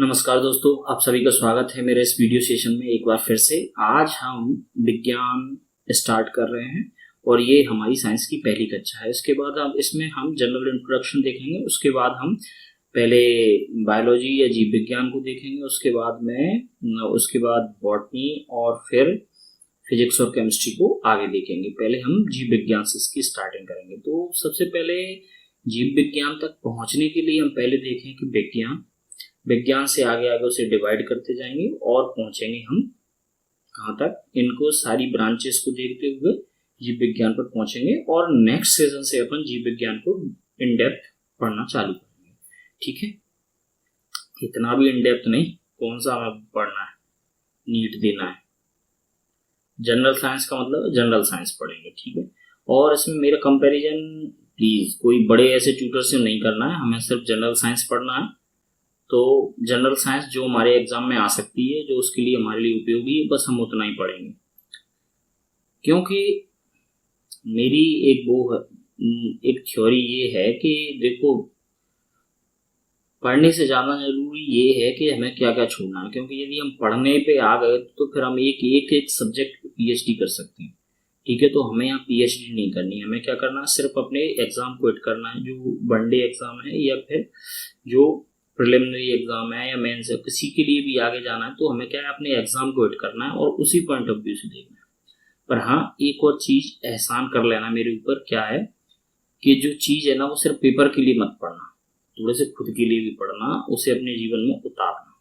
नमस्कार दोस्तों, आप सभी का स्वागत है मेरे इस वीडियो सेशन में एक बार फिर से। आज हम विज्ञान स्टार्ट कर रहे हैं और ये हमारी साइंस की पहली कक्षा है। इसके बाद इसमें हम जनरल इंट्रोडक्शन देखेंगे। उसके बाद हम पहले बायोलॉजी या जीव विज्ञान को देखेंगे। उसके बाद बॉटनी और फिर फिजिक्स और केमिस्ट्री को आगे देखेंगे। पहले हम जीव विज्ञान से इसकी स्टार्टिंग करेंगे। तो सबसे पहले जीव विज्ञान तक पहुंचने के लिए हम पहले देखें कि विज्ञान से आगे आगे उसे डिवाइड करते जाएंगे और पहुंचेंगे हम कहाँ तक, इनको सारी ब्रांचेस को देखते हुए जीव विज्ञान पर पहुंचेंगे और नेक्स्ट सेशन से अपन जीव विज्ञान को इन डेप्थ पढ़ना चालू करेंगे। ठीक है, इतना भी इन डेप्थ नहीं, कौन सा हमें पढ़ना है, नीट देना है। जनरल साइंस का मतलब जनरल साइंस पढ़ेंगे। ठीक है, और इसमें मेरा कंपैरिजन प्लीज कोई बड़े ऐसे ट्यूटर से नहीं करना है, हमें सिर्फ जनरल साइंस पढ़ना है। तो जनरल साइंस जो हमारे एग्जाम में आ सकती है, जो उसके लिए हमारे लिए उपयोगी है, बस हम उतना ही पढ़ेंगे। क्योंकि मेरी एक थ्योरी ये है कि देखो, पढ़ने से ज़्यादा जरूरी ये है कि हमें क्या क्या छोड़ना है। क्योंकि यदि हम पढ़ने पे आ गए तो फिर हम एक सब्जेक्ट पीएचडी कर सकते हैं। ठीक है, तो हमें यहाँ पीएचडी नहीं करनी है। हमें क्या करना है, सिर्फ अपने एग्जाम क्विट करना है, जो वनडे एग्जाम है या फिर जो प्रिलिमिनरी एग्जाम है या मेंस है, किसी के लिए भी आगे जाना है तो हमें क्या है, अपने एग्जाम को हिट करना है और उसी पॉइंट ऑफ व्यू से देखना है। पर हाँ, एक और चीज एहसान कर लेना मेरे ऊपर, क्या है कि जो चीज है ना, वो सिर्फ पेपर के लिए मत पढ़ना, थोड़े से खुद के लिए भी पढ़ना, उसे अपने जीवन में उतारना।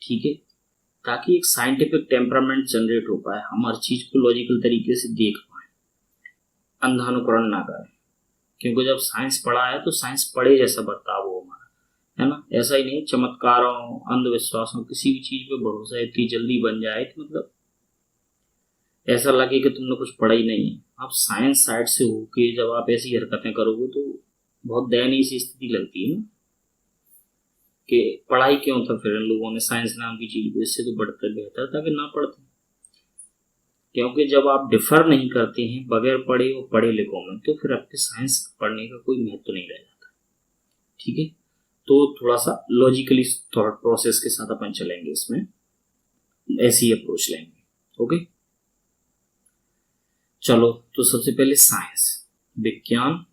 ठीक है, ताकि एक साइंटिफिक टेम्परामेंट जनरेट हो पाए, हम हर चीज को लॉजिकल तरीके से देख पाए, अंधानुकरण ना करें। क्योंकि जब साइंस पढ़ा है तो साइंस पढ़े जैसा बर्ताव हो हमारा, है ना। ऐसा ही नहीं चमत्कारों, अंधविश्वासों, किसी भी चीज पे भरोसा इतनी जल्दी बन जाए कि मतलब ऐसा लगे कि तुमने कुछ पढ़ा ही नहीं है। आप साइंस साइड से होके जब आप ऐसी हरकतें करोगे तो बहुत दयनीय सी स्थिति लगती है ना, कि पढ़ाई क्यों था फिर इन लोगों ने साइंस नाम की चीज को, इससे तो बढ़कर बेहतर था कि ना पढ़ते। क्योंकि जब आप डिफर नहीं करते हैं बगैर पढ़े और पढ़े लिखों में, तो फिर आपके साइंस पढ़ने का कोई महत्व नहीं रह जाता। ठीक है, तो थोड़ा सा लॉजिकली थॉट प्रोसेस के साथ अपन चलेंगे, इसमें ऐसी अप्रोच लेंगे। ओके, चलो। तो सबसे पहले साइंस, विज्ञान।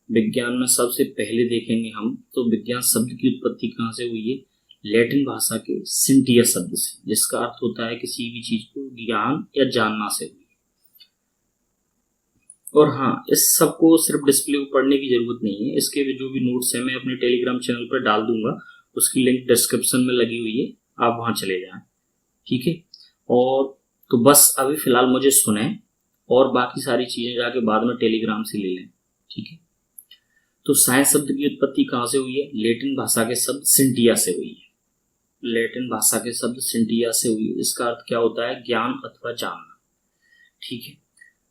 विज्ञान में सबसे पहले देखेंगे हम तो विज्ञान शब्द की उत्पत्ति कहाँ से हुई है। लैटिन भाषा के सिंटिया शब्द से, जिसका अर्थ होता है किसी भी चीज को ज्ञान या जानना से हुई। और हाँ, इस सब को सिर्फ डिस्प्ले को पढ़ने की जरूरत नहीं है, इसके जो भी नोट्स है मैं अपने टेलीग्राम चैनल पर डाल दूंगा, उसकी लिंक डिस्क्रिप्शन में लगी हुई है, आप वहां चले जाएं। ठीक है, और तो बस अभी फिलहाल मुझे सुने और बाकी सारी चीजें जाके बाद में टेलीग्राम से ले लें। ठीक है, तो साइंस शब्द की उत्पत्ति कहाँ से हुई है, लैटिन भाषा के शब्द सिंटिया से हुई है। लैटिन भाषा के शब्द सिंटिया से हुई है, इसका अर्थ क्या होता है, ज्ञान अथवा जानना। ठीक है,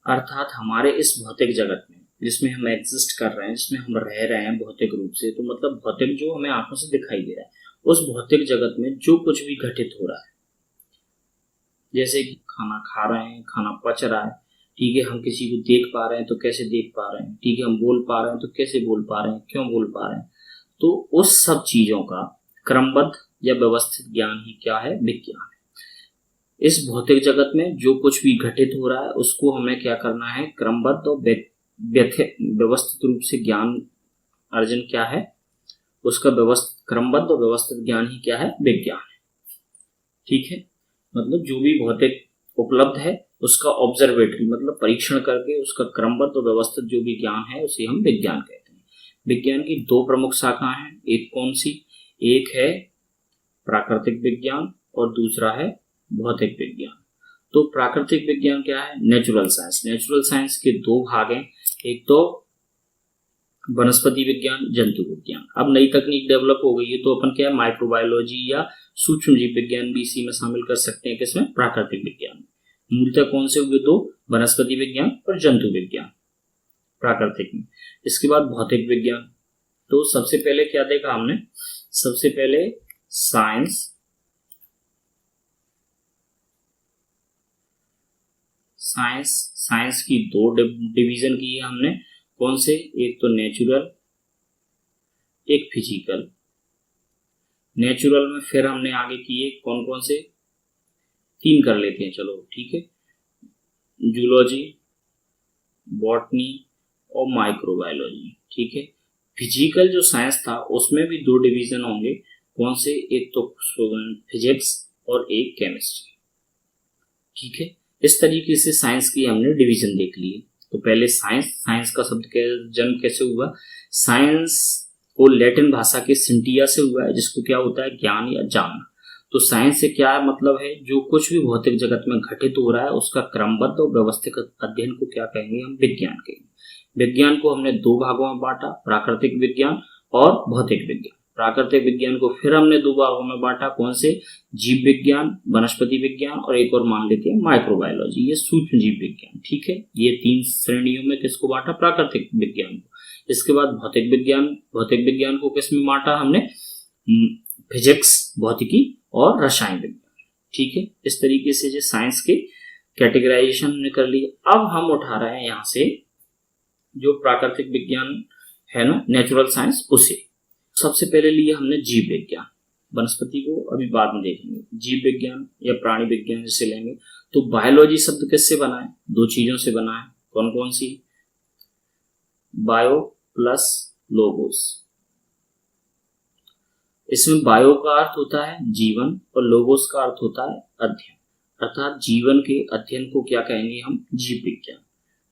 अर्थात हमारे इस भौतिक जगत में जिसमें हम एग्जिस्ट कर रहे हैं, जिसमें हम रह रहे हैं भौतिक रूप से, तो मतलब भौतिक जो हमें आंखों से दिखाई दे रहा है, उस भौतिक जगत में जो कुछ भी घटित हो रहा है, जैसे कि खाना खा रहे हैं, खाना पच रहा है, ठीक है, हम किसी को देख पा रहे हैं तो कैसे देख पा रहे हैं, ठीक है, हम बोल पा रहे हैं तो कैसे बोल पा रहे हैं, क्यों बोल पा रहे हैं, तो उस सब चीजों का क्रमबद्ध या व्यवस्थित ज्ञान ही क्या है, विज्ञान। इस भौतिक जगत में जो कुछ भी घटित हो रहा है उसको हमें क्या करना है, क्रमबद्ध और व्यवस्थित रूप से ज्ञान अर्जन क्या है, उसका क्रमबद्ध और व्यवस्थित ज्ञान ही क्या है, विज्ञान है। ठीक है, मतलब जो भी भौतिक उपलब्ध है उसका ऑब्जर्वेटरी मतलब परीक्षण करके उसका क्रमबद्ध और व्यवस्थित जो भी ज्ञान है उसे हम विज्ञान कहते हैं। विज्ञान की दो प्रमुख शाखाएं हैं, एक कौन सी, एक है प्राकृतिक विज्ञान और दूसरा है भौतिक विज्ञान। तो प्राकृतिक विज्ञान क्या है, नेचुरल साइंस। नेचुरल साइंस के दो भाग हैं, एक तो वनस्पति विज्ञान, जंतु विज्ञान। अब नई तकनीक डेवलप हो गई है तो अपन क्या है, माइक्रोबायोलॉजी या सूक्ष्म जीव विज्ञान भी इसी में शामिल कर सकते हैं, किसमें, प्राकृतिक विज्ञान। मूलतः कौन से हुए, दो, वनस्पति विज्ञान और जंतु विज्ञान प्राकृतिक में। इसके बाद भौतिक विज्ञान। तो सबसे पहले क्या देखा हमने, सबसे पहले साइंस की दो डिवीजन की है हमने, कौन से, एक तो नेचुरल, एक फिजिकल। नेचुरल में फिर हमने आगे किए कौन कौन से, 3 कर लेते हैं चलो, ठीक है, जूलॉजी, बॉटनी और माइक्रोबायोलॉजी, ठीक है। फिजिकल जो साइंस था उसमें भी 2 डिवीजन होंगे, कौन से, एक तो फिजिक्स और एक केमिस्ट्री, ठीक है। इस तरीके से साइंस की हमने डिवीजन देख ली। तो पहले साइंस का शब्द जन्म कैसे हुआ, साइंस को लैटिन भाषा के सिंटिया से हुआ है, जिसको क्या होता है, ज्ञान या जानना। तो साइंस से क्या मतलब है, जो कुछ भी भौतिक जगत में घटित हो रहा है उसका क्रमबद्ध और व्यवस्थित अध्ययन को क्या कहेंगे, हम विज्ञान कहेंगे। विज्ञान को हमने 2 भागों में बांटा, प्राकृतिक विज्ञान और भौतिक विज्ञान। प्राकृतिक विज्ञान को फिर हमने 2 भागों में बांटा, कौन से, जीव विज्ञान, वनस्पति विज्ञान और एक और मान लेते हैं माइक्रोबायोलॉजी, ये सूक्ष्म जीव विज्ञान, ठीक है। ये 3 श्रेणियों में किसको बांटा, प्राकृतिक विज्ञान को। इसके बाद भौतिक विज्ञान को किस में बांटा हमने, फिजिक्स, भौतिकी और रसायन विज्ञान, ठीक है। इस तरीके से जो साइंस के कैटेगराइजेशन हमने कर ली। अब हम उठा रहे हैं यहाँ से जो प्राकृतिक विज्ञान है ना, नेचुरल साइंस, उसे सबसे पहले लिए हमने जीव विज्ञान। वनस्पति को अभी बाद में देखेंगे। जीव विज्ञान या प्राणी विज्ञान जिसे लेंगे, तो बायोलॉजी शब्द किससे बना है, 2 चीजों से बना है, कौन कौन सी, बायो प्लस लोगोस। इसमें बायो का अर्थ होता है जीवन और लोगोस का अर्थ होता है अध्ययन, अर्थात जीवन के अध्ययन को क्या कहेंगे हम, जीव विज्ञान,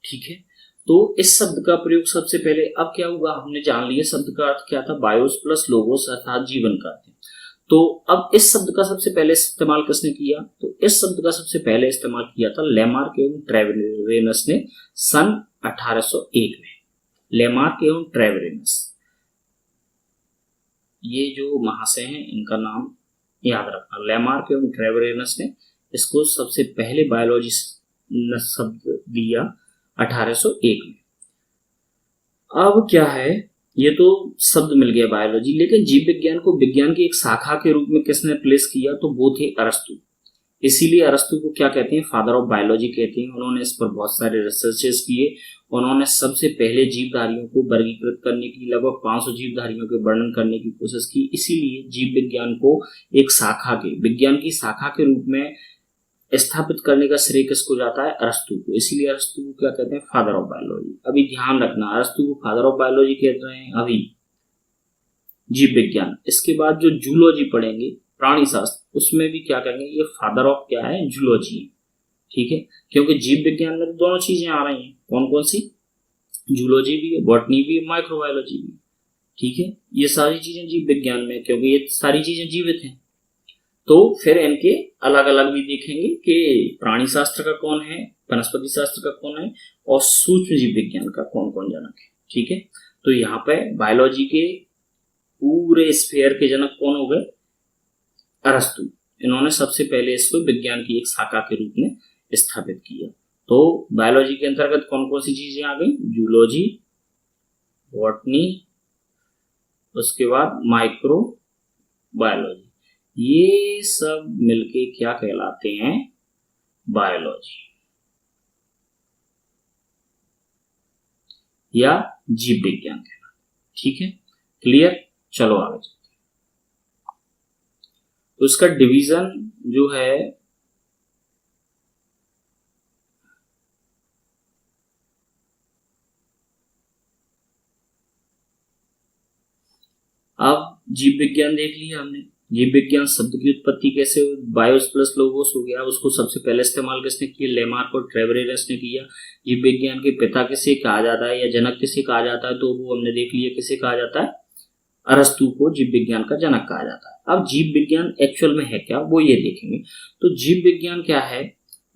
ठीक है। तो इस शब्द का प्रयोग सबसे पहले, अब क्या हुआ, हमने जान लिया शब्द का अर्थ क्या था, बायोस प्लस लोगोस अर्थात जीवन का अध्ययन। तो अब इस शब्द का सबसे पहले इस्तेमाल किसने किया, तो इस शब्द का सबसे पहले इस्तेमाल किया था लेमार्क एवं ट्रेवेरेनस ने सन 1801 में। लेमार्क एवं ट्रेवेरेनस, ये जो महाशय हैं इनका नाम याद रखना, लेमार्क एवं ट्रेवेरेनस ने इसको सबसे पहले बायोलॉजी शब्द दिया 1801 में। अब क्या है, ये तो शब्द मिल गया बायोलॉजी, लेकिन जीव विज्ञान को विज्ञान की एक शाखा के रूप में किसने प्लेस किया, तो वो थे अरस्तु। इसीलिए अरस्तु को क्या कहते हैं, फादर ऑफ बायोलॉजी कहते हैं। उन्होंने इस पर बहुत सारे रिसर्चेस किए। उन्होंने सबसे पहले जीवधारियों को वर्गीकृत करने की, लगभग 500 जीवधारियों के वर्णन करने की कोशिश की। इसीलिए जीव विज्ञान को एक शाखा के, विज्ञान की शाखा के रूप में स्थापित करने का श्रेय किसको जाता है, अरस्तु को। इसीलिए अरस्तु को क्या कहते हैं, फादर ऑफ बायोलॉजी। अभी ध्यान रखना, अरस्तु को फादर ऑफ बायोलॉजी कहते हैं अभी जीव विज्ञान। इसके बाद जो जूलॉजी पढ़ेंगे, प्राणी शास्त्र, उसमें भी क्या कहेंगे, ये फादर ऑफ क्या है, जूलॉजी, ठीक है। क्योंकि जीव विज्ञान में दोनों चीजें आ रही हैं, कौन कौन सी, जूलॉजी भी है, बॉटनी भी है, माइक्रोबायोलॉजी भी, ठीक है। ये सारी चीजें जीव विज्ञान में, क्योंकि ये सारी चीजें जीवित हैं। तो फिर इनके अलग अलग भी देखेंगे कि प्राणी शास्त्र का कौन है, वनस्पति शास्त्र का कौन है और सूक्ष्म जीव विज्ञान का कौन कौन जनक है, ठीक है। तो यहाँ पे बायोलॉजी के पूरे स्फीयर के जनक कौन हो गए, अरस्तु। इन्होंने सबसे पहले इसको विज्ञान की एक शाखा के रूप में स्थापित किया। तो बायोलॉजी के अंतर्गत कौन कौन सी चीजें आ गई, जूलॉजी, बॉटनी, उसके बाद माइक्रो बायोलॉजी, ये सब मिलके क्या कहलाते हैं, बायोलॉजी या जीव विज्ञान कहलाते, ठीक है। क्लियर, चलो आगे चलते हैं। तो इसका डिवीजन जो है, अब जीव विज्ञान देख लिया हमने। जीव विज्ञान शब्द की उत्पत्ति कैसे, बायोस प्लस लोगोस हो गया, उसको सबसे पहले इस्तेमाल किसने किया, लेमार्क और ट्रेवेरेनस ने किया। जीव विज्ञान के पिता किसे कहा जाता है या जनक किसे कहा जाता है, तो वो हमने देख लिया किसे कहा जाता है, अरस्तु को जीव विज्ञान का जनक कहा जाता है। अब जीव विज्ञान एक्चुअल में है क्या, वो ये देखेंगे। तो जीव विज्ञान क्या है,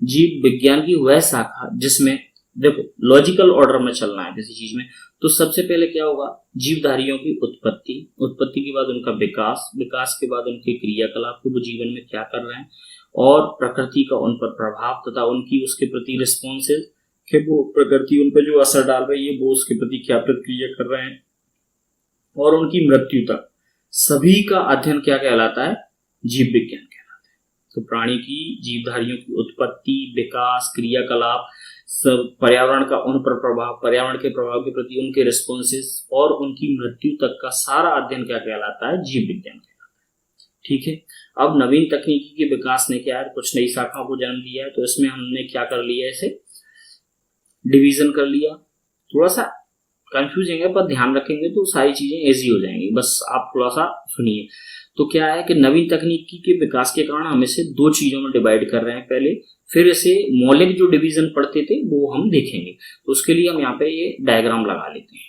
जीव विज्ञान की वह शाखा जिसमें, देखो लॉजिकल ऑर्डर में चलना है किसी चीज में, तो सबसे पहले क्या होगा, जीवधारियों की उत्पत्ति, उत्पत्ति के बाद उनका विकास, विकास के बाद उनके क्रियाकलाप को वो जीवन में क्या कर रहे हैं, और प्रकृति का उन पर प्रभाव तथा उनकी उसके प्रति रिस्पॉन्सेज कि वो प्रकृति उन पर जो असर डाल रही है वो उसके प्रति क्या प्रतिक्रिया कर रहे हैं, और उनकी मृत्यु तक सभी का अध्ययन क्या कहलाता है, जीव विज्ञान कहलाता है। तो प्राणी की, जीवधारियों की उत्पत्ति, विकास, क्रियाकलाप, सब पर्यावरण का उन पर प्रभाव, पर्यावरण के प्रभाव के प्रति उनके रिस्पॉन्सेस और उनकी मृत्यु तक का सारा अध्ययन क्या कहलाता है, जीव विज्ञान कहलाता है। ठीक है। अब नवीन तकनीकी के विकास ने क्या है, कुछ नई शाखाओं को जन्म दिया है, तो इसमें हमने क्या कर लिया है, इसे डिवीजन कर लिया। थोड़ा सा कंफ्यूजिंग है पर ध्यान रखेंगे तो सारी चीजें इजी हो जाएंगी, बस आप थोड़ा सा सुनिए। तो क्या है कि नवीन तकनीकी के विकास के कारण हम इसे दो चीजों में डिवाइड कर रहे हैं पहले, फिर इसे मौलिक जो डिवीजन पढ़ते थे वो हम देखेंगे। तो उसके लिए हम यहाँ पे ये डायग्राम लगा लेते हैं।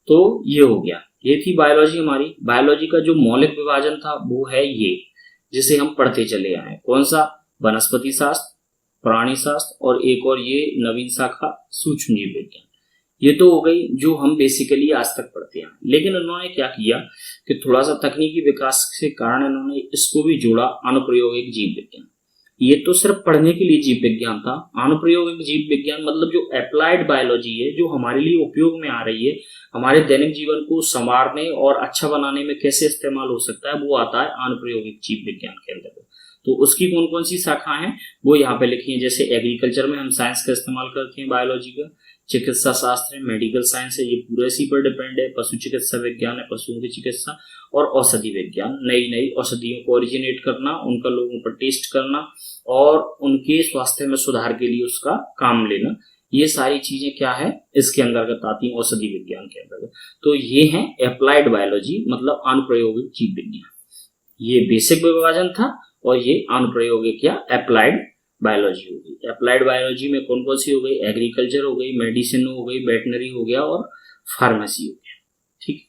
तो ये हो गया, ये थी बायोलॉजी हमारी। बायोलॉजी का जो मौलिक विभाजन था वो है ये, जिसे हम पढ़ते चले आए। कौन सा? वनस्पति शास्त्र, प्राणी शास्त्र और एक और ये नवीन शाखा सूक्ष्म जीव विज्ञान। ये तो हो गई जो हम बेसिकली आज तक पढ़ते हैं। लेकिन उन्होंने क्या किया कि थोड़ा सा तकनीकी विकास के कारण इन्होंने इसको भी जोड़ा, अनुप्रयोगिक जीव विज्ञान। ये तो सिर्फ पढ़ने के लिए जीव विज्ञान था। अनुप्रयोगिक जीव विज्ञान मतलब जो अप्लाइड बायोलॉजी है, जो हमारे लिए उपयोग में आ रही है, हमारे दैनिक जीवन को संवारने और अच्छा बनाने में कैसे इस्तेमाल हो सकता है, वो आता है अनुप्रयोगिक जीव विज्ञान के अंदर। तो उसकी कौन कौन सी शाखा हैं वो यहाँ पे लिखी है। जैसे एग्रीकल्चर में हम साइंस का इस्तेमाल करते हैं बायोलॉजी का, चिकित्सा शास्त्र है, मेडिकल साइंस है, ये पूरे इसी पर डिपेंड है। पशु चिकित्सा विज्ञान है, पशुओं की चिकित्सा, और औषधि विज्ञान, नई नई औषधियों को ओरिजिनेट करना, उनका लोगों पर टेस्ट करना और उनके स्वास्थ्य में सुधार के लिए उसका काम लेना, ये सारी चीजें क्या है इसके अंतर्गत आती है, औषधि विज्ञान के अंतर्गत। तो ये है अप्लाइड बायोलॉजी, मतलब अनुप्रयोगिक जीव विज्ञान। ये बेसिक विभाजन था और ये अनुप्रयोगिक या अप्लाइड बायोलॉजी हो गई। अप्लाइड बायोलॉजी में कौन कौन सी हो गई? एग्रीकल्चर हो गई, मेडिसिन हो गई, वेटनरी हो गया और फार्मेसी हो गया। ठीक,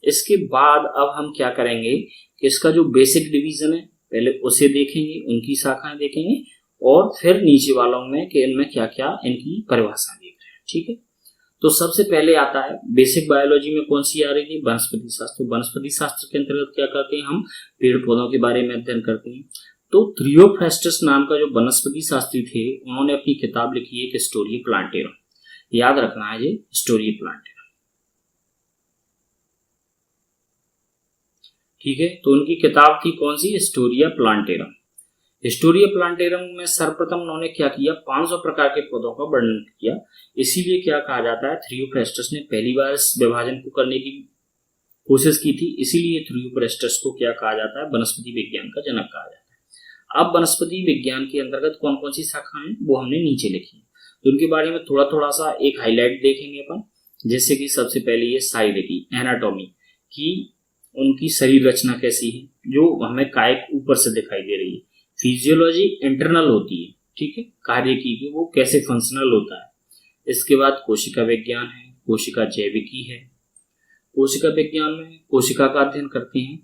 इसके बाद अब हम क्या करेंगे कि इसका जो बेसिक डिवीजन है पहले उसे देखेंगे, उनकी शाखाएं देखेंगे और फिर नीचे वालों में कि इनमें क्या क्या इनकी परिभाषाएं देख रहे हैं। ठीक है, तो सबसे पहले आता है बेसिक बायोलॉजी में कौन सी आ रही है? वनस्पति शास्त्र। वनस्पति शास्त्र के अंतर्गत क्या करते हैं हम? पेड़ पौधों के बारे में अध्ययन करते हैं। तो थ्रियोफ्रास्टस नाम का जो वनस्पति शास्त्री थे, उन्होंने अपनी किताब लिखी है हिस्टोरिया प्लांटेरम। याद रखना है ये हिस्टोरिया प्लांटेरम। ठीक है, तो उनकी किताब थी कौन सी? Historia Plantarum. हिस्टोरिया प्लांटेरम में सर्वप्रथम उन्होंने क्या किया? 500 प्रकार के पौधों का वर्णन किया। इसीलिए क्या कहा जाता है, थ्रियोफ्रास्टस ने पहली बार इस विभाजन को करने की कोशिश की थी, इसीलिए थ्रियोफ्रास्टस को क्या कहा जाता है? वनस्पति विज्ञान का जनक कहा जाता है। अब वनस्पति विज्ञान के अंतर्गत कौन कौन सी शाखाएं वो हमने नीचे लिखी, तो उनके बारे में थोड़ा थोड़ा सा एक हाईलाइट देखेंगे अपन। जैसे कि सबसे पहले ये शारीरिकी, एनाटॉमी की, उनकी शरीर रचना कैसी है जो हमें कायिक ऊपर से दिखाई दे रही है। फिजियोलॉजी इंटरनल होती है, ठीक है, कार्य की वो कैसे फंक्शनल होता है। इसके बाद कोशिका विज्ञान है, कोशिका जैविकी है। कोशिका विज्ञान में कोशिका का अध्ययन करते हैं,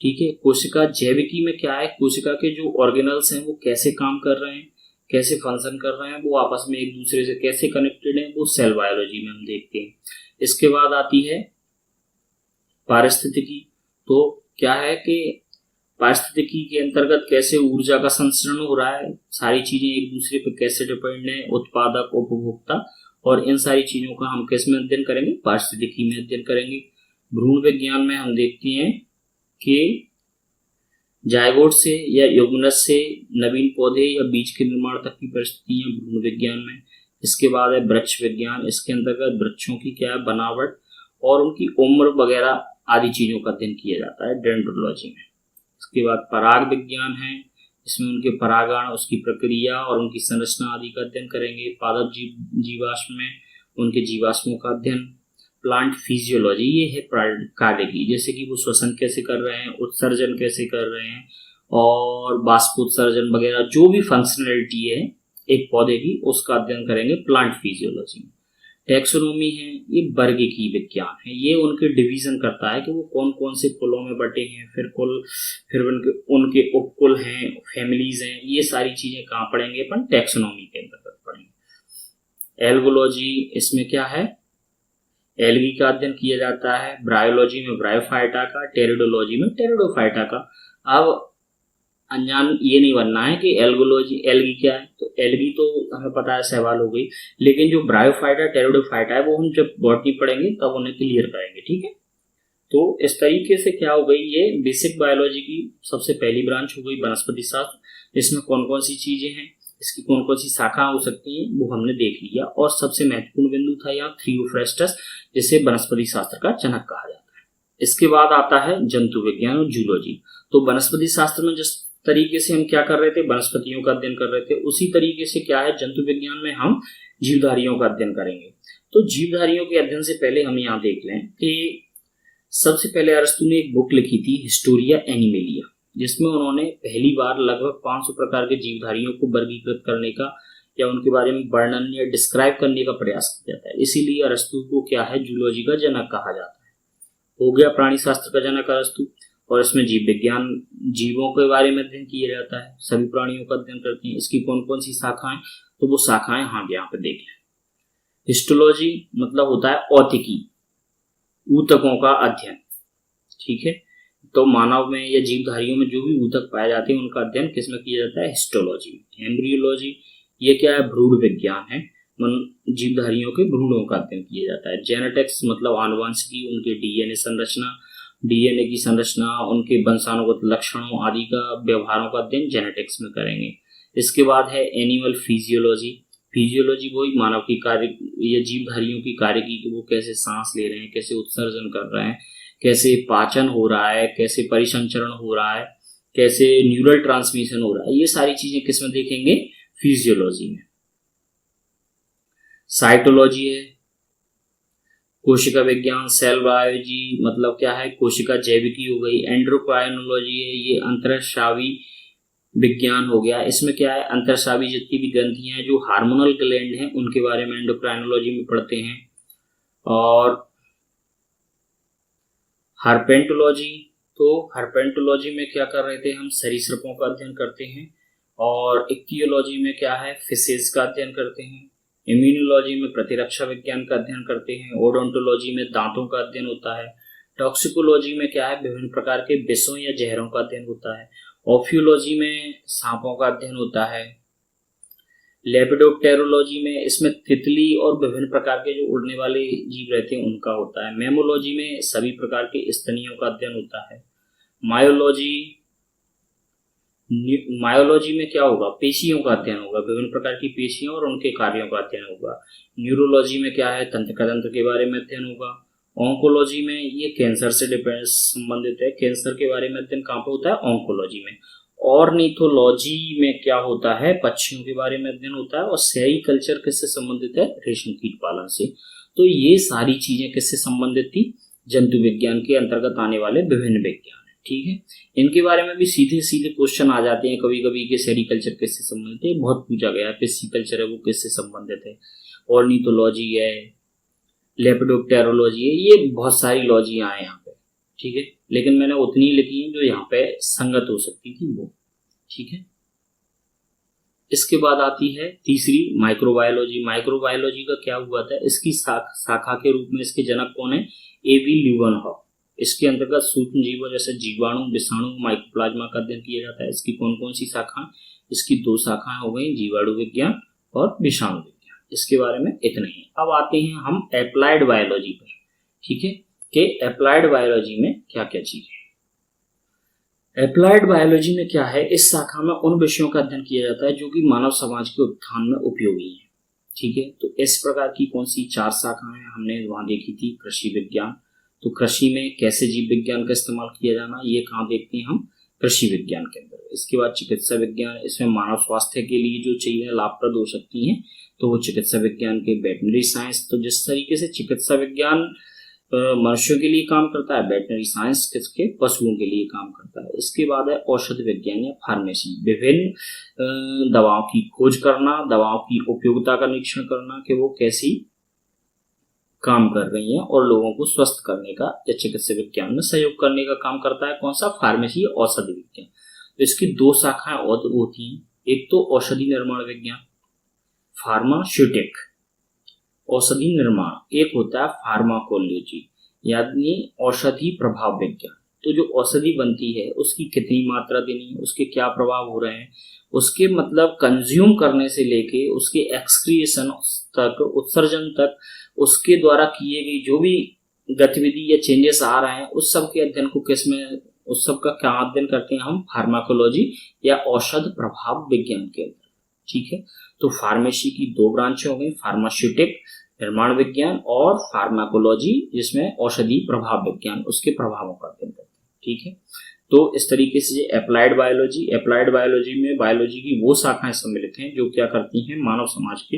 ठीक है। कोशिका जैविकी में क्या है? कोशिका के जो ऑर्गेनल्स हैं वो कैसे काम कर रहे हैं, कैसे फंक्शन कर रहे हैं, वो आपस में एक दूसरे से कैसे कनेक्टेड है, वो सेल बायोलॉजी में हम देखते हैं। इसके बाद आती है पारिस्थितिकी। तो क्या है कि पारिस्थितिकी के अंतर्गत कैसे ऊर्जा का संचरण हो रहा है, सारी चीजें एक दूसरे पर कैसे डिपेंड है, उत्पादक उपभोक्ता, और इन सारी चीजों का हम किस में अध्ययन करेंगे? पारिस्थितिकी में अध्ययन करेंगे। भ्रूण विज्ञान में हम देखते हैं कि जायगोट से या युग्मनज से नवीन पौधे या बीज के निर्माण तक की परिस्थितियां भ्रूण विज्ञान में। इसके बाद है वृक्ष विज्ञान। इसके अंतर्गत वृक्षों की क्या है? बनावट और उनकी उम्र वगैरह आदि चीजों का अध्ययन किया जाता है डेंड्रोलॉजी में। इसके बाद पराग विज्ञान है, इसमें उनके परागण, उसकी प्रक्रिया और उनकी संरचना आदि का अध्ययन करेंगे। पादप जीवाश्म में उनके जीवाश्मों का अध्ययन। प्लांट फिजियोलॉजी, ये है कार्य की, जैसे कि वो श्वसन कैसे कर रहे हैं, उत्सर्जन कैसे कर रहे हैं और बाष्पोत्सर्जन वगैरह, जो भी फंक्शनलिटी है एक पौधे की, उसका अध्ययन करेंगे प्लांट फिजियोलॉजी में। टैक्सोनॉमी है, ये वर्गीकी विज्ञान है, ये उनके डिवीजन करता है कि वो कौन कौन से कुलों में बटे हैं, फिर उनके उपकुल हैं, फैमिलीज हैं, ये सारी चीजें कहाँ पढ़ेंगे अपन? टैक्सोनॉमी के अंतर्गत पढ़ेंगे। एल्गोलॉजी, इसमें क्या है? एल्गी का अध्ययन किया जाता है। ब्रायोलॉजी में ब्रायोफाइटा का, टेरिडोलॉजी में टेरिडोफाइटा का। अब अनजान ये नहीं बनना है कि एल्गोलॉजी, एल्गी क्या है, तो एल्गी तो हमें पता है, सवाल हो गई, लेकिन जो ब्रायोफाइटा टेरिडोफाइटा है वो हम जब बॉटनी पढ़ेंगे तब उन्हें क्लियर करेंगे, ठीक है। तो इस तरीके से क्या हो गई, ये बेसिक बायोलॉजी की सबसे पहली ब्रांच हो गई वनस्पति शास्त्र। इसमें कौन कौन सी चीजें हैं? इसकी कौन कौन सी शाखा हो सकती हैं वो हमने देख लिया। और सबसे महत्वपूर्ण बिंदु था यहाँ थियोफ्रेस्टस, जिसे वनस्पति शास्त्र का जनक कहा जाता है। इसके बाद आता है जंतु विज्ञान और जूलॉजी। तो वनस्पति शास्त्र में जिस तरीके से हम क्या कर रहे थे, वनस्पतियों का अध्ययन कर रहे थे, उसी तरीके से क्या है जंतु विज्ञान में हम जीवधारियों का अध्ययन करेंगे। तो जीवधारियों के अध्ययन से पहले हम यहाँ देख लें कि सबसे पहले अरस्तु ने एक बुक लिखी थी हिस्टोरिया एनिमेलिया, जिसमें उन्होंने पहली बार लगभग 500 प्रकार के जीवधारियों को वर्गीकृत करने का या उनके बारे में वर्णन या डिस्क्राइब करने का प्रयास किया जाता है। इसीलिए अरस्तु को क्या है जूलॉजी का जनक कहा जाता है। हो गया प्राणी शास्त्र का जनक अरस्तु। और इसमें जीव विज्ञान, जीवों के बारे में अध्ययन किया जाता है, सभी प्राणियों का अध्ययन करते हैं। इसकी कौन कौन सी शाखाएं, तो वो शाखाएं हम यहाँ पे देख लें। हिस्टोलॉजी मतलब होता है औतिकी, ऊतकों का अध्ययन, ठीक है। तो मानव में या जीवधारियों में जो भी ऊतक पाए जाते हैं उनका अध्ययन किसमें किया जाता है, हिस्टोलॉजी। एम्ब्रियोलॉजी ये क्या है, भ्रूण विज्ञान है, जीवधारियों के भ्रूणों का अध्ययन किया जाता है। जेनेटिक्स मतलब आनुवंशिकी, उनके डीएनए संरचना, डीएनए की संरचना, उनके वंशानुगत लक्षणों आदि का व्यवहारों का अध्ययन जेनेटिक्स में करेंगे। इसके बाद है एनिमल फिजियोलॉजी। फिजियोलॉजी वही मानव की कार्य या जीवधारियों की कार्य की, वो कैसे सांस ले रहे हैं, कैसे उत्सर्जन कर रहे हैं, कैसे पाचन हो रहा है, कैसे परिसंचरण हो रहा है, कैसे न्यूरल ट्रांसमिशन हो रहा है, ये सारी चीजें किसमें देखेंगे, फिजियोलॉजी में। साइटोलॉजी है, कोशिका विज्ञान, सेल बायोलॉजी मतलब क्या है, कोशिका जैविकी हो गई। एंड्रोक्राइनोलॉजी है, ये अंतरस्रावी विज्ञान हो गया। इसमें क्या है, अंतरस्रावी जितनी भी ग्रंथियां हैं जो हार्मोनल ग्लैंड हैं उनके बारे में एंडोक्राइनोलॉजी में पढ़ते हैं। और हर्पेंटोलॉजी, तो हर्पेंटोलॉजी में क्या कर रहे थे हम, सरीसृपों का अध्ययन करते हैं। और इक्तियोलॉजी में क्या है, फिशेज का अध्ययन करते हैं। इम्यूनोलॉजी में प्रतिरक्षा विज्ञान का अध्ययन करते हैं। ओडोंटोलॉजी में दांतों का अध्ययन होता है। टॉक्सिकोलॉजी में क्या है, विभिन्न प्रकार के विषों या जहरों का अध्ययन होता है। ऑफियोलॉजी में सांपों का अध्ययन होता है। लेपिडोप्टेरोलॉजी में इसमें तितली और विभिन्न प्रकार के जो उड़ने वाले जीव रहते हैं उनका होता है। मेमोलॉजी में सभी प्रकार के स्तनियों का अध्ययन होता है। मायोलॉजी में क्या होगा, पेशियों का अध्ययन होगा, विभिन्न प्रकार की पेशियों और उनके कार्यों का अध्ययन होगा। न्यूरोलॉजी में क्या है, तंत्र के बारे में अध्ययन होगा। ऑन्कोलॉजी में ये कैंसर से संबंधित है, कैंसर के बारे में अध्ययन कहाँ पे होता है, ऑन्कोलॉजी में। ऑर्निथोलॉजी में क्या होता है, पक्षियों के बारे में अध्ययन होता है। और सेरीकल्चर किससे संबंधित है, रेशम कीट पालन से। तो ये सारी चीजें किससे संबंधित थी, जंतु विज्ञान के अंतर्गत आने वाले विभिन्न विज्ञान, ठीक है। इनके बारे में भी सीधे सीधे क्वेश्चन आ जाते हैं कभी कभी कि सेरीकल्चर किससे संबंधित है, बहुत पूछा गया है। पिस्सीकल्चर है वो किससे संबंधित है, ऑर्निथोलॉजी है, लेपिडोप्टेरोलॉजी है, ये बहुत सारी लॉजियां हैं यहाँ पे, ठीक है। लेकिन मैंने उतनी लिखी है जो यहाँ पे संगत हो सकती थी वो, ठीक है। इसके बाद आती है तीसरी माइक्रोबायोलॉजी। माइक्रोबायोलॉजी का क्या हुआ था, इसकी शाखा के रूप में इसके जनक कौन है, एबी ल्यूवेनहॉफ। इसके अंतर्गत सूक्ष्म जीवों जैसे जीवाणु, विषाणु, माइक्रोप्लाज्मा का अध्ययन किया जाता है। इसकी कौन कौन सी शाखाएं, इसकी 2 शाखाएं हो गई, जीवाणु विज्ञान और विषाणु विज्ञान। इसके बारे में इतना ही। अब आते हैं हम एप्लाइड बायोलॉजी पर, ठीक है, कि एप्लाइड बायोलॉजी में क्या क्या चीजें। एप्लाइड बायोलॉजी में क्या है, इस शाखा में उन विषयों का अध्ययन किया जाता है जो कि मानव समाज के उत्थान में उपयोगी है, ठीक है। तो इस प्रकार की कौन सी 4 शाखाएं हमने वहां देखी थी। कृषि विज्ञान, तो कृषि में कैसे जीव विज्ञान का इस्तेमाल किया जाना, ये कहाँ देखते हैं हम, कृषि विज्ञान के अंदर। इसके बाद चिकित्सा विज्ञान, इसमें मानव स्वास्थ्य के लिए जो चीजें लाभप्रद हो सकती हैं तो वो चिकित्सा विज्ञान के। वेटनरी साइंस, तो जिस तरीके से चिकित्सा विज्ञान मनुष्यों के लिए काम करता है, वेटनरी साइंस किसके, पशुओं के लिए काम करता है। इसके बाद है औषध विज्ञान या फार्मेसी, विभिन्न दवाओं की खोज करना, दवाओं की उपयोगिता का निरीक्षण करना कि वो कैसी काम कर रही हैं और लोगों को स्वस्थ करने का या चिकित्सा विज्ञान में सहयोग करने का काम करता है कौन सा, फार्मेसी या औषधि विज्ञान। तो इसकी 2 शाखाएं और होती हैं, एक तो औषधि निर्माण विज्ञान, फार्मास्यूटिक औषधि निर्माण, एक होता है फार्माकोलॉजी यानी औषधि प्रभाव विज्ञान। तो जो औषधि बनती है उसकी कितनी मात्रा देनी है, उसके क्या प्रभाव हो रहे हैं, उसके मतलब कंज्यूम करने से लेके उसके एक्सक्रिएशन तक, उत्सर्जन तक, उसके द्वारा किए गई जो भी गतिविधि या चेंजेस आ रहे हैं उस सब के अध्ययन को किसमें, उस सब का क्या अध्ययन करते हैं हम, फार्माकोलॉजी या औषध प्रभाव विज्ञान के अंदर, ठीक है। तो फार्मेसी की 2 ब्रांचें हो गई, फार्मास्यूटिक निर्माण विज्ञान और फार्माकोलॉजी जिसमें औषधि प्रभाव विज्ञान उसके प्रभावों का अध्ययन करते हैं, ठीक है। तो इस तरीके से अप्लाइड बायोलॉजी में बायोलॉजी की वो शाखाएं सम्मिलित हैं जो क्या करती हैं, मानव समाज के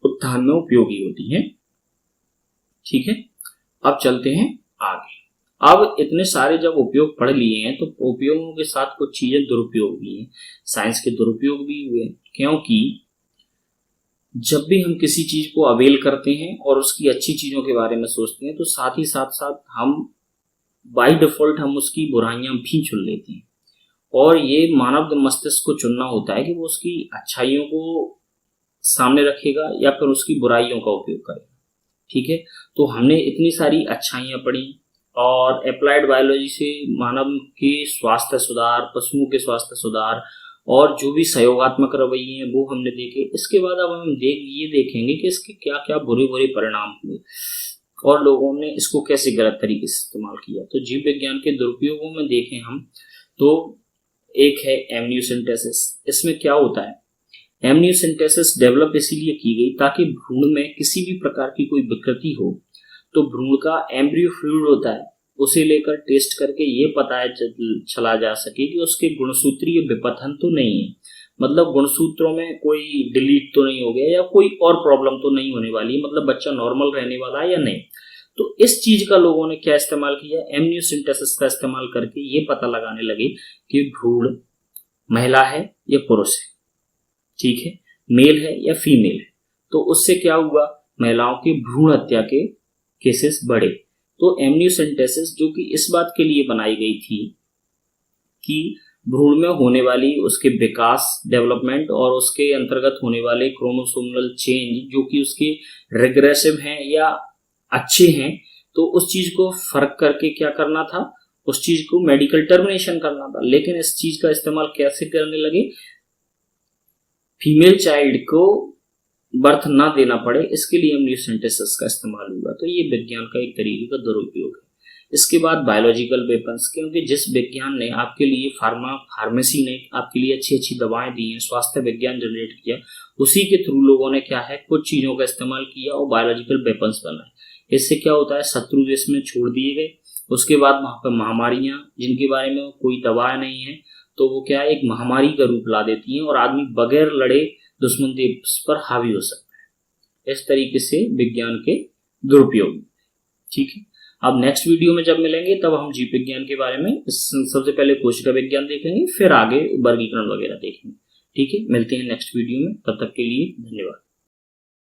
उत्थान में उपयोगी होती हैं, ठीक है। अब चलते हैं आगे। अब इतने सारे जब उपयोग पढ़ लिए हैं तो उपयोगों के साथ कुछ चीजें दुरुपयोग भी हैं, साइंस के दुरुपयोग भी हुए, क्योंकि जब भी हम किसी चीज को अवेल करते हैं और उसकी अच्छी चीजों के बारे में सोचते हैं तो साथ ही साथ हम बाय डिफॉल्ट हम उसकी बुराइयां भी चुन लेते हैं, और ये मानव मस्तिष्क को चुनना होता है कि वो उसकी अच्छाइयों को सामने रखेगा या फिर उसकी बुराइयों का उपयोग करेगा, ठीक है। तो हमने इतनी सारी अच्छाइयां पढ़ी और अप्लाइड बायोलॉजी से मानव के स्वास्थ्य सुधार, पशुओं के स्वास्थ्य सुधार और जो भी सहयोगात्मक रवैये हैं वो हमने देखे। इसके बाद अब हम ये देखेंगे कि इसके क्या क्या बुरे बुरे परिणाम हुए और लोगों ने इसको कैसे गलत तरीके से इस्तेमाल किया। तो जीव विज्ञान के दुरुपयोगों में देखें हम तो एक है एमनियोसेंटेसिस। इसमें क्या होता है, एमनियोसेंटेसिस डेवलप इसीलिए की गई ताकि भ्रूण में किसी भी प्रकार की कोई विकृति हो तो भ्रूण का एम्ब्रियो फ्लूइड होता है उसे लेकर टेस्ट करके ये पता चला जा सके कि उसके गुणसूत्रीय विपथन तो नहीं है, मतलब गुणसूत्रों में कोई डिलीट तो नहीं हो गया या कोई और प्रॉब्लम तो नहीं होने वाली है, मतलब बच्चा नॉर्मल रहने वाला है या नहीं। तो इस चीज का लोगों ने क्या इस्तेमाल किया, एमनियोसेंटेसिस का इस्तेमाल करके ये पता लगाने लगे कि भ्रूण महिला है या पुरुष है, ठीक है, मेल है या फीमेल है। तो उससे क्या हुआ, महिलाओं की भ्रूण हत्या के केसेस बढ़े। तो एमनियोसेंटेसिस जो कि इस बात के लिए बनाई गई थी कि भ्रूण में होने वाली उसके विकास, डेवलपमेंट और उसके अंतर्गत होने वाले क्रोमोसोमल चेंज जो कि उसके रिग्रेसिव हैं या अच्छे हैं, तो उस चीज को फर्क करके क्या करना था, उस चीज को मेडिकल टर्मिनेशन करना था। लेकिन इस चीज का इस्तेमाल कैसे करने लगे, फीमेल चाइल्ड को बर्थ ना देना पड़े, इसके लिए एमनियोसेंटेसिस का इस्तेमाल हुआ। तो ये विज्ञान का एक तरीके का दुरुपयोग है। इसके बाद बायोलॉजिकल वेपन्स, क्योंकि जिस विज्ञान ने आपके लिए फार्मेसी ने आपके लिए अच्छी अच्छी दवाएं दी हैं, स्वास्थ्य विज्ञान जनरेट किया, उसी के थ्रू लोगों ने क्या है कुछ चीजों का इस्तेमाल किया और बायोलॉजिकल वेपन्स बनाए। इससे क्या होता है, शत्रु देश में छोड़ दिए गए। उसके बाद वहां पर महामारियां जिनके बारे में कोई दवा नहीं है तो वो क्या है एक महामारी का रूप ला देती हैं और आदमी बगैर लड़े दुश्मन देश पर हावी हो सकता है। इस तरीके से विज्ञान के दुरुपयोग, ठीक है। अब नेक्स्ट वीडियो में जब मिलेंगे तब हम जीव विज्ञान के बारे में सबसे पहले कोशिका विज्ञान देखेंगे, फिर आगे वर्गीकरण वगैरह देखेंगे, ठीक है। मिलते हैं नेक्स्ट वीडियो में, तब तक के लिए धन्यवाद।